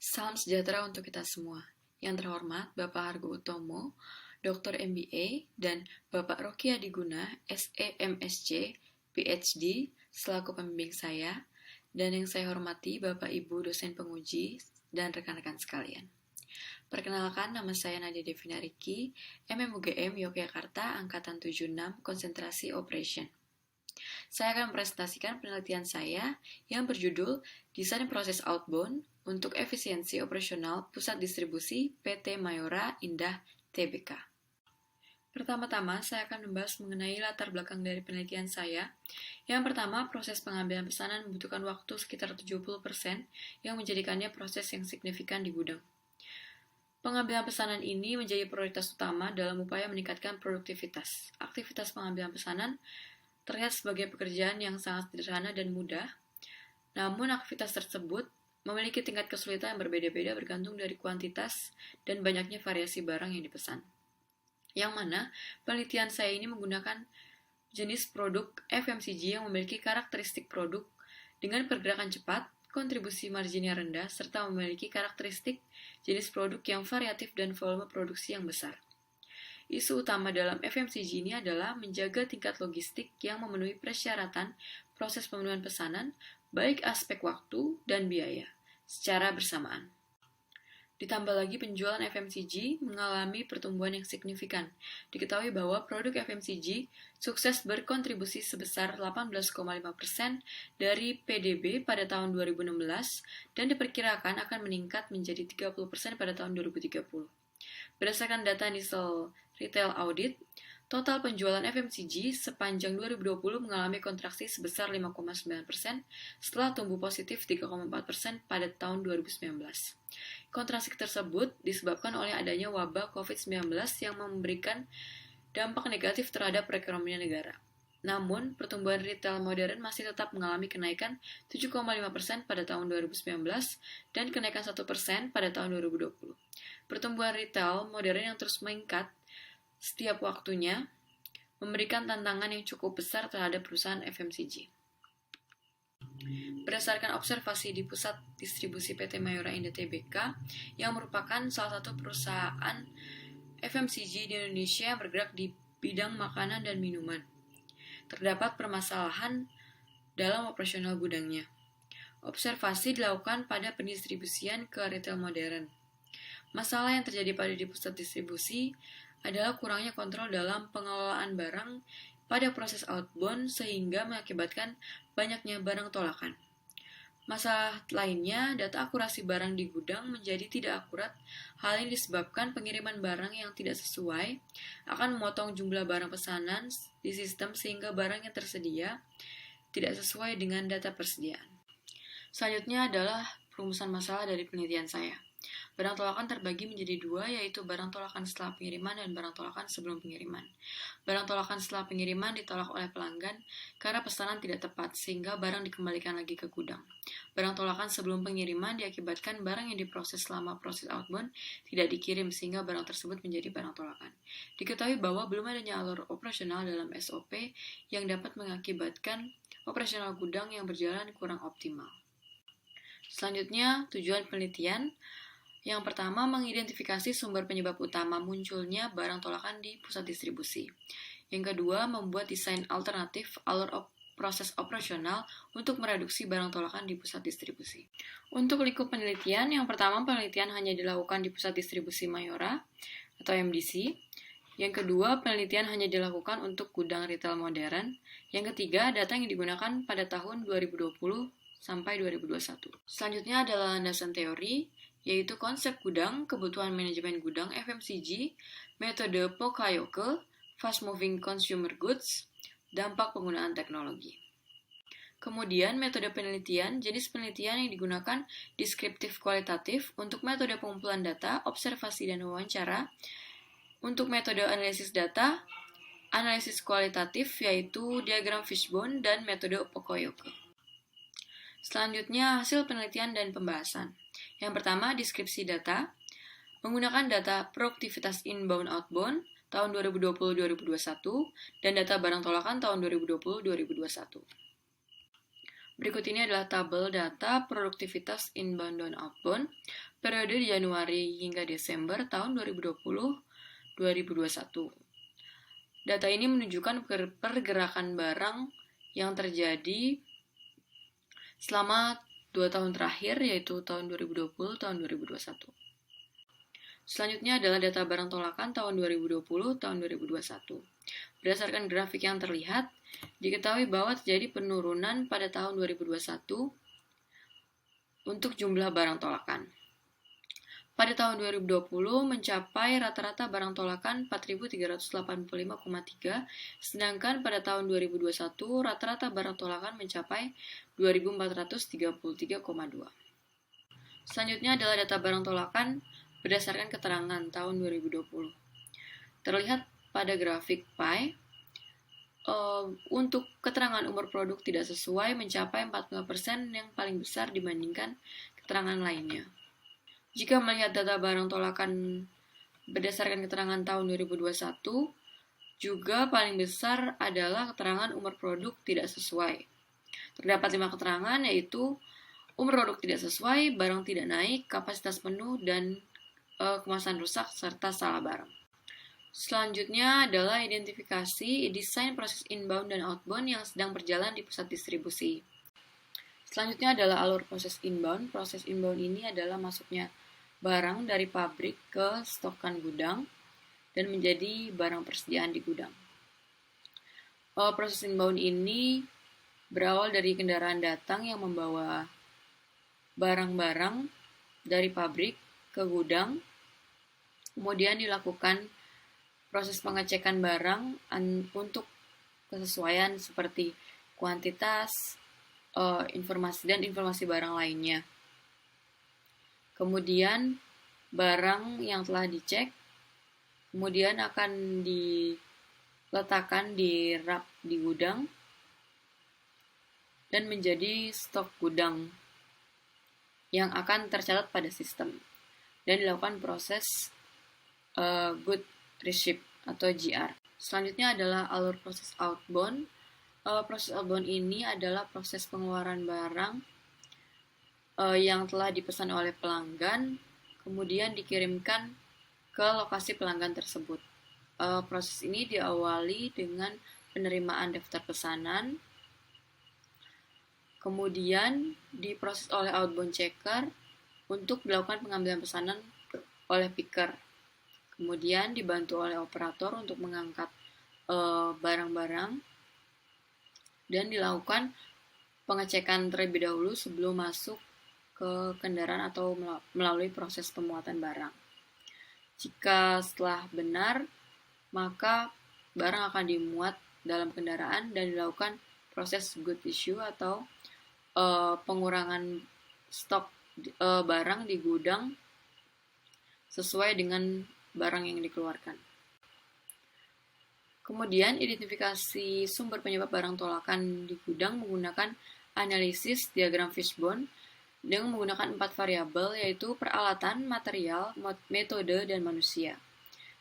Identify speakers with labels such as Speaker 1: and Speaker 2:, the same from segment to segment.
Speaker 1: Salam sejahtera untuk kita semua. Yang terhormat Bapak Hargo Utomo, Dr. MBA, dan Bapak Rocky Adiguna, SEMSC, PhD, selaku pembimbing saya, dan yang saya hormati Bapak Ibu dosen penguji dan rekan-rekan sekalian. Perkenalkan, nama saya Nadia Devina Riki, MMUGM Yogyakarta, Angkatan 76, Konsentrasi Operation. Saya akan mempresentasikan penelitian saya yang berjudul Desain Proses Outbound untuk Efisiensi Operasional Pusat Distribusi PT Mayora Indah Tbk. Pertama-tama, saya akan membahas mengenai latar belakang dari penelitian saya. Yang pertama, proses pengambilan pesanan membutuhkan waktu sekitar 70% yang menjadikannya proses yang signifikan di gudang. Pengambilan pesanan ini menjadi prioritas utama dalam upaya meningkatkan produktivitas. Aktivitas pengambilan pesanan terlihat sebagai pekerjaan yang sangat sederhana dan mudah, namun aktivitas tersebut memiliki tingkat kesulitan yang berbeda-beda bergantung dari kuantitas dan banyaknya variasi barang yang dipesan. Yang mana penelitian saya ini menggunakan jenis produk FMCG yang memiliki karakteristik produk dengan pergerakan cepat, kontribusi marginnya rendah, serta memiliki karakteristik jenis produk yang variatif dan volume produksi yang besar. Isu utama dalam FMCG ini adalah menjaga tingkat logistik yang memenuhi persyaratan proses pemenuhan pesanan, baik aspek waktu dan biaya, secara bersamaan. Ditambah lagi penjualan FMCG mengalami pertumbuhan yang signifikan. Diketahui bahwa produk FMCG sukses berkontribusi sebesar 18,5% dari PDB pada tahun 2016 dan diperkirakan akan meningkat menjadi 30% pada tahun 2030. Berdasarkan data Nistel Retail Audit, total penjualan FMCG sepanjang 2020 mengalami kontraksi sebesar 5,9% setelah tumbuh positif 3,4% pada tahun 2019. Kontraksi tersebut disebabkan oleh adanya wabah COVID-19 yang memberikan dampak negatif terhadap perekonomian negara. Namun, pertumbuhan retail modern masih tetap mengalami kenaikan 7,5% pada tahun 2019 dan kenaikan 1% pada tahun 2020. Pertumbuhan retail modern yang terus meningkat setiap waktunya memberikan tantangan yang cukup besar terhadap perusahaan FMCG. Berdasarkan observasi di Pusat Distribusi PT Mayora Indah Tbk, yang merupakan salah satu perusahaan FMCG di Indonesia yang bergerak di bidang makanan dan minuman, terdapat permasalahan dalam operasional gudangnya. Observasi dilakukan pada pendistribusian ke retail modern. Masalah yang terjadi pada di pusat distribusi adalah kurangnya kontrol dalam pengelolaan barang pada proses outbound sehingga mengakibatkan banyaknya barang tolakan. Masalah lainnya, data akurasi barang di gudang menjadi tidak akurat. Hal ini disebabkan pengiriman barang yang tidak sesuai akan memotong jumlah barang pesanan di sistem sehingga barang yang tersedia tidak sesuai dengan data persediaan. Selanjutnya adalah perumusan masalah dari penelitian saya. Barang tolakan terbagi menjadi dua, yaitu barang tolakan setelah pengiriman dan barang tolakan sebelum pengiriman. Barang tolakan setelah pengiriman ditolak oleh pelanggan karena pesanan tidak tepat, sehingga barang dikembalikan lagi ke gudang. Barang tolakan sebelum pengiriman diakibatkan barang yang diproses selama proses outbound tidak dikirim, sehingga barang tersebut menjadi barang tolakan. Diketahui bahwa belum adanya alur operasional dalam SOP yang dapat mengakibatkan operasional gudang yang berjalan kurang optimal. Selanjutnya, tujuan penelitian. Yang pertama, mengidentifikasi sumber penyebab utama munculnya barang tolakan di pusat distribusi. Yang kedua, membuat desain alternatif alur proses operasional untuk mereduksi barang tolakan di pusat distribusi. Untuk lingkup penelitian, yang pertama, penelitian hanya dilakukan di pusat distribusi Mayora atau MDC. Yang kedua, penelitian hanya dilakukan untuk gudang retail modern. Yang ketiga, data yang digunakan pada tahun 2020 sampai 2021. Selanjutnya adalah landasan teori, yaitu konsep gudang, kebutuhan manajemen gudang FMCG, metode Pokayoke, fast moving consumer goods, dampak penggunaan teknologi. Kemudian metode penelitian, jenis penelitian yang digunakan deskriptif kualitatif untuk metode pengumpulan data, observasi dan wawancara. Untuk metode analisis data, analisis kualitatif yaitu diagram fishbone dan metode Pokayoke. Selanjutnya hasil penelitian dan pembahasan. Yang pertama, deskripsi data. Menggunakan data produktivitas inbound-outbound tahun 2020-2021 dan data barang tolakan tahun 2020-2021. Berikut ini adalah tabel data produktivitas inbound dan outbound. periode Januari hingga Desember tahun 2020-2021. Data ini menunjukkan pergerakan barang yang terjadi selama 2 tahun terakhir, yaitu tahun 2020, tahun 2021. Selanjutnya adalah data barang tolakan tahun 2020, tahun 2021. Berdasarkan grafik yang terlihat, diketahui bahwa terjadi penurunan pada tahun 2021 untuk jumlah barang tolakan. Pada tahun 2020 mencapai rata-rata barang tolakan 4.385,3, sedangkan pada tahun 2021 rata-rata barang tolakan mencapai 2.433,2. Selanjutnya adalah data barang tolakan berdasarkan keterangan tahun 2020. Terlihat pada grafik pie, untuk keterangan umur produk tidak sesuai mencapai 45% yang paling besar dibandingkan keterangan lainnya. Jika melihat data barang tolakan berdasarkan keterangan tahun 2021, juga paling besar adalah keterangan umur produk tidak sesuai. Terdapat 5 keterangan, yaitu umur produk tidak sesuai, barang tidak naik, kapasitas penuh, dan kemasan rusak, serta salah barang. Selanjutnya adalah identifikasi desain proses inbound dan outbound yang sedang berjalan di pusat distribusi. Selanjutnya adalah alur proses inbound. Proses inbound ini adalah masuknya barang dari pabrik ke stokan gudang dan menjadi barang persediaan di gudang. Proses inbound ini berawal dari kendaraan datang yang membawa barang-barang dari pabrik ke gudang. Kemudian dilakukan proses pengecekan barang untuk kesesuaian seperti kuantitas, informasi barang lainnya. Kemudian barang yang telah dicek kemudian akan diletakkan di rak di gudang dan menjadi stok gudang yang akan tercatat pada sistem dan dilakukan proses good receipt atau GR. Selanjutnya adalah alur proses outbound. Proses outbound ini adalah proses pengeluaran barang yang telah dipesan oleh pelanggan, kemudian dikirimkan ke lokasi pelanggan tersebut. Proses ini diawali dengan penerimaan daftar pesanan, kemudian diproses oleh outbound checker untuk dilakukan pengambilan pesanan oleh picker. Kemudian dibantu oleh operator untuk mengangkat barang-barang dan dilakukan pengecekan terlebih dahulu sebelum masuk ke kendaraan atau melalui proses pemuatan barang. Jika setelah benar, maka barang akan dimuat dalam kendaraan dan dilakukan proses good issue atau pengurangan stok barang di gudang sesuai dengan barang yang dikeluarkan. Kemudian identifikasi sumber penyebab barang tolakan di gudang menggunakan analisis diagram fishbone dengan menggunakan 4 variabel, yaitu peralatan, material, metode, dan manusia.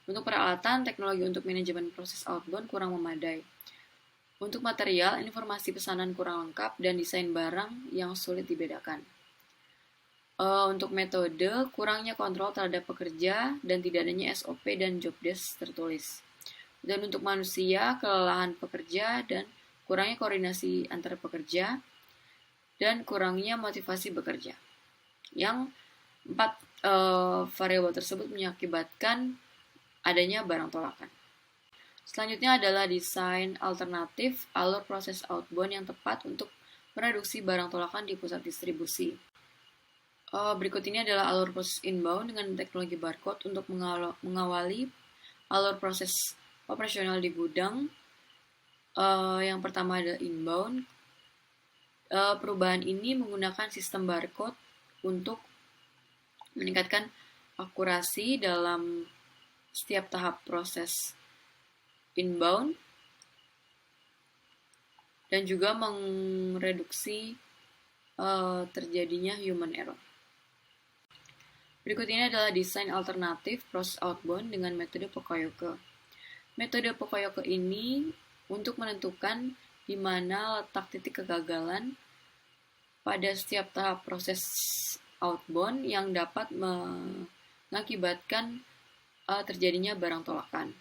Speaker 1: Untuk peralatan, teknologi untuk manajemen proses outbound kurang memadai. Untuk material, informasi pesanan kurang lengkap dan desain barang yang sulit dibedakan. Untuk metode, kurangnya kontrol terhadap pekerja dan tidak adanya SOP dan job desk tertulis. Dan untuk manusia, kelelahan pekerja dan kurangnya koordinasi antar pekerja dan kurangnya motivasi bekerja. Yang 4 variabel tersebut mengakibatkan adanya barang tolakan. Selanjutnya adalah desain alternatif alur proses outbound yang tepat untuk mereduksi barang tolakan di pusat distribusi. Berikut ini adalah alur proses inbound dengan teknologi barcode untuk mengawali alur proses operasional di gudang. Yang pertama adalah inbound. Perubahan ini menggunakan sistem barcode untuk meningkatkan akurasi dalam setiap tahap proses inbound dan juga mereduksi terjadinya human error. Berikut ini adalah desain alternatif proses outbound dengan metode Pocoyoke. Metode Pocoyoke ini untuk menentukan di mana letak titik kegagalan pada setiap tahap proses outbound yang dapat mengakibatkan terjadinya barang tolakan.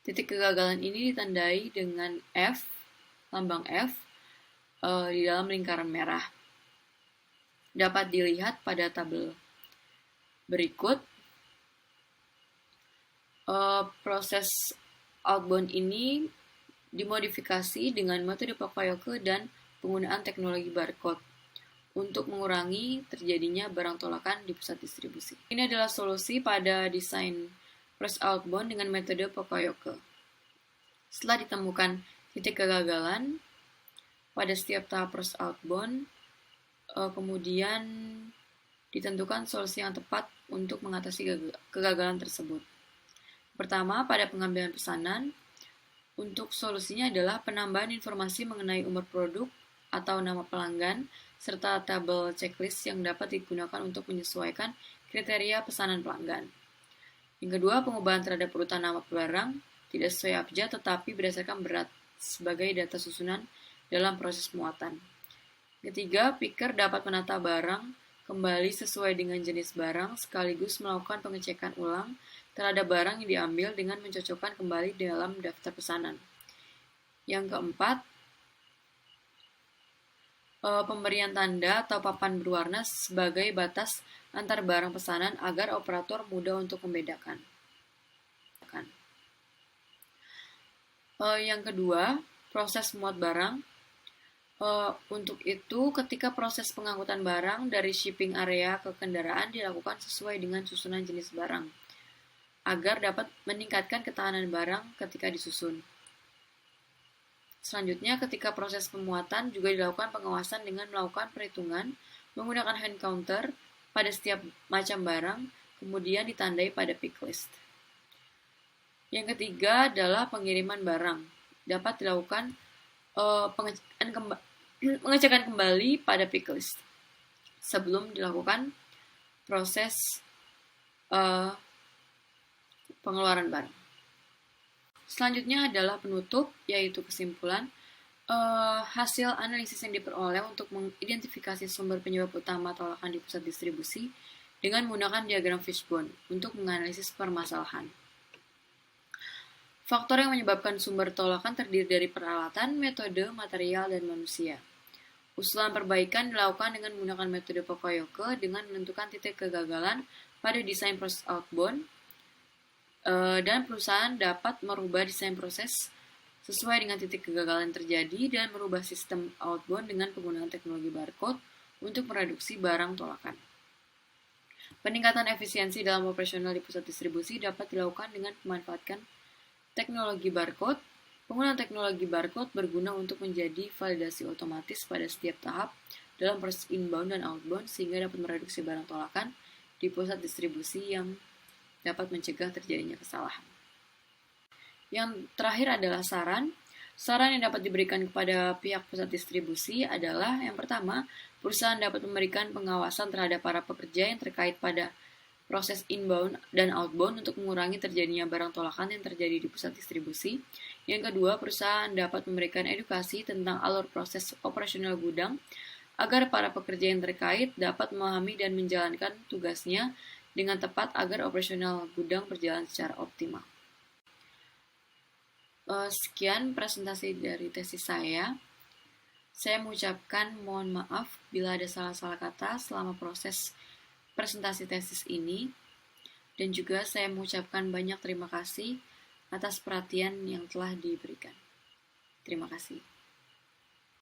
Speaker 1: Titik kegagalan ini ditandai dengan F, lambang F, di dalam lingkaran merah. Dapat dilihat pada tabel berikut. Proses outbound ini dimodifikasi dengan metode Pocoyoke dan penggunaan teknologi barcode untuk mengurangi terjadinya barang tolakan di pusat distribusi. Ini adalah solusi pada desain proses outbound dengan metode Pocoyoke. Setelah ditemukan titik kegagalan pada setiap tahap proses outbound, kemudian ditentukan solusi yang tepat untuk mengatasi kegagalan tersebut. Pertama, pada pengambilan pesanan, untuk solusinya adalah penambahan informasi mengenai umur produk atau nama pelanggan, serta tabel checklist yang dapat digunakan untuk menyesuaikan kriteria pesanan pelanggan. Yang kedua, pengubahan terhadap urutan nama barang, tidak sesuai abjad tetapi berdasarkan berat sebagai data susunan dalam proses muatan. Ketiga, picker dapat menata barang kembali sesuai dengan jenis barang sekaligus melakukan pengecekan ulang terhadap barang yang diambil dengan mencocokkan kembali dalam daftar pesanan. Yang keempat, pemberian tanda atau papan berwarna sebagai batas antar barang pesanan agar operator mudah untuk membedakan. Yang kedua, proses muat barang. Untuk itu, ketika proses pengangkutan barang dari shipping area ke kendaraan dilakukan sesuai dengan susunan jenis barang, agar dapat meningkatkan ketahanan barang ketika disusun. Selanjutnya, ketika proses pemuatan juga dilakukan pengawasan dengan melakukan perhitungan menggunakan hand counter pada setiap macam barang, kemudian ditandai pada pick list. Yang ketiga adalah pengiriman barang. Dapat dilakukan pengecekan kembali pada pick list sebelum dilakukan proses pengeluaran barang. Selanjutnya adalah penutup, yaitu kesimpulan. Hasil analisis yang diperoleh untuk mengidentifikasi sumber penyebab utama tolakan di pusat distribusi dengan menggunakan diagram fishbone untuk menganalisis permasalahan. Faktor yang menyebabkan sumber tolakan terdiri dari peralatan, metode, material, dan manusia. Usulan perbaikan dilakukan dengan menggunakan metode Pocoyoke dengan menentukan titik kegagalan pada desain proses outbound, dan perusahaan dapat merubah desain proses sesuai dengan titik kegagalan terjadi dan merubah sistem outbound dengan penggunaan teknologi barcode untuk mereduksi barang tolakan. Peningkatan efisiensi dalam operasional di pusat distribusi dapat dilakukan dengan memanfaatkan teknologi barcode. Penggunaan teknologi barcode berguna untuk menjadi validasi otomatis pada setiap tahap dalam proses inbound dan outbound sehingga dapat mereduksi barang tolakan di pusat distribusi yang dapat mencegah terjadinya kesalahan. Yang terakhir adalah saran. Saran yang dapat diberikan kepada pihak pusat distribusi adalah yang pertama, perusahaan dapat memberikan pengawasan terhadap para pekerja yang terkait pada proses inbound dan outbound untuk mengurangi terjadinya barang tolakan yang terjadi di pusat distribusi. Yang kedua, perusahaan dapat memberikan edukasi tentang alur proses operasional gudang agar para pekerja yang terkait dapat memahami dan menjalankan tugasnya dengan tepat agar operasional gudang berjalan secara optimal. Sekian presentasi dari tesis saya. Saya mengucapkan mohon maaf bila ada salah-salah kata selama proses presentasi tesis ini, dan juga saya mengucapkan banyak terima kasih atas perhatian yang telah diberikan. Terima kasih.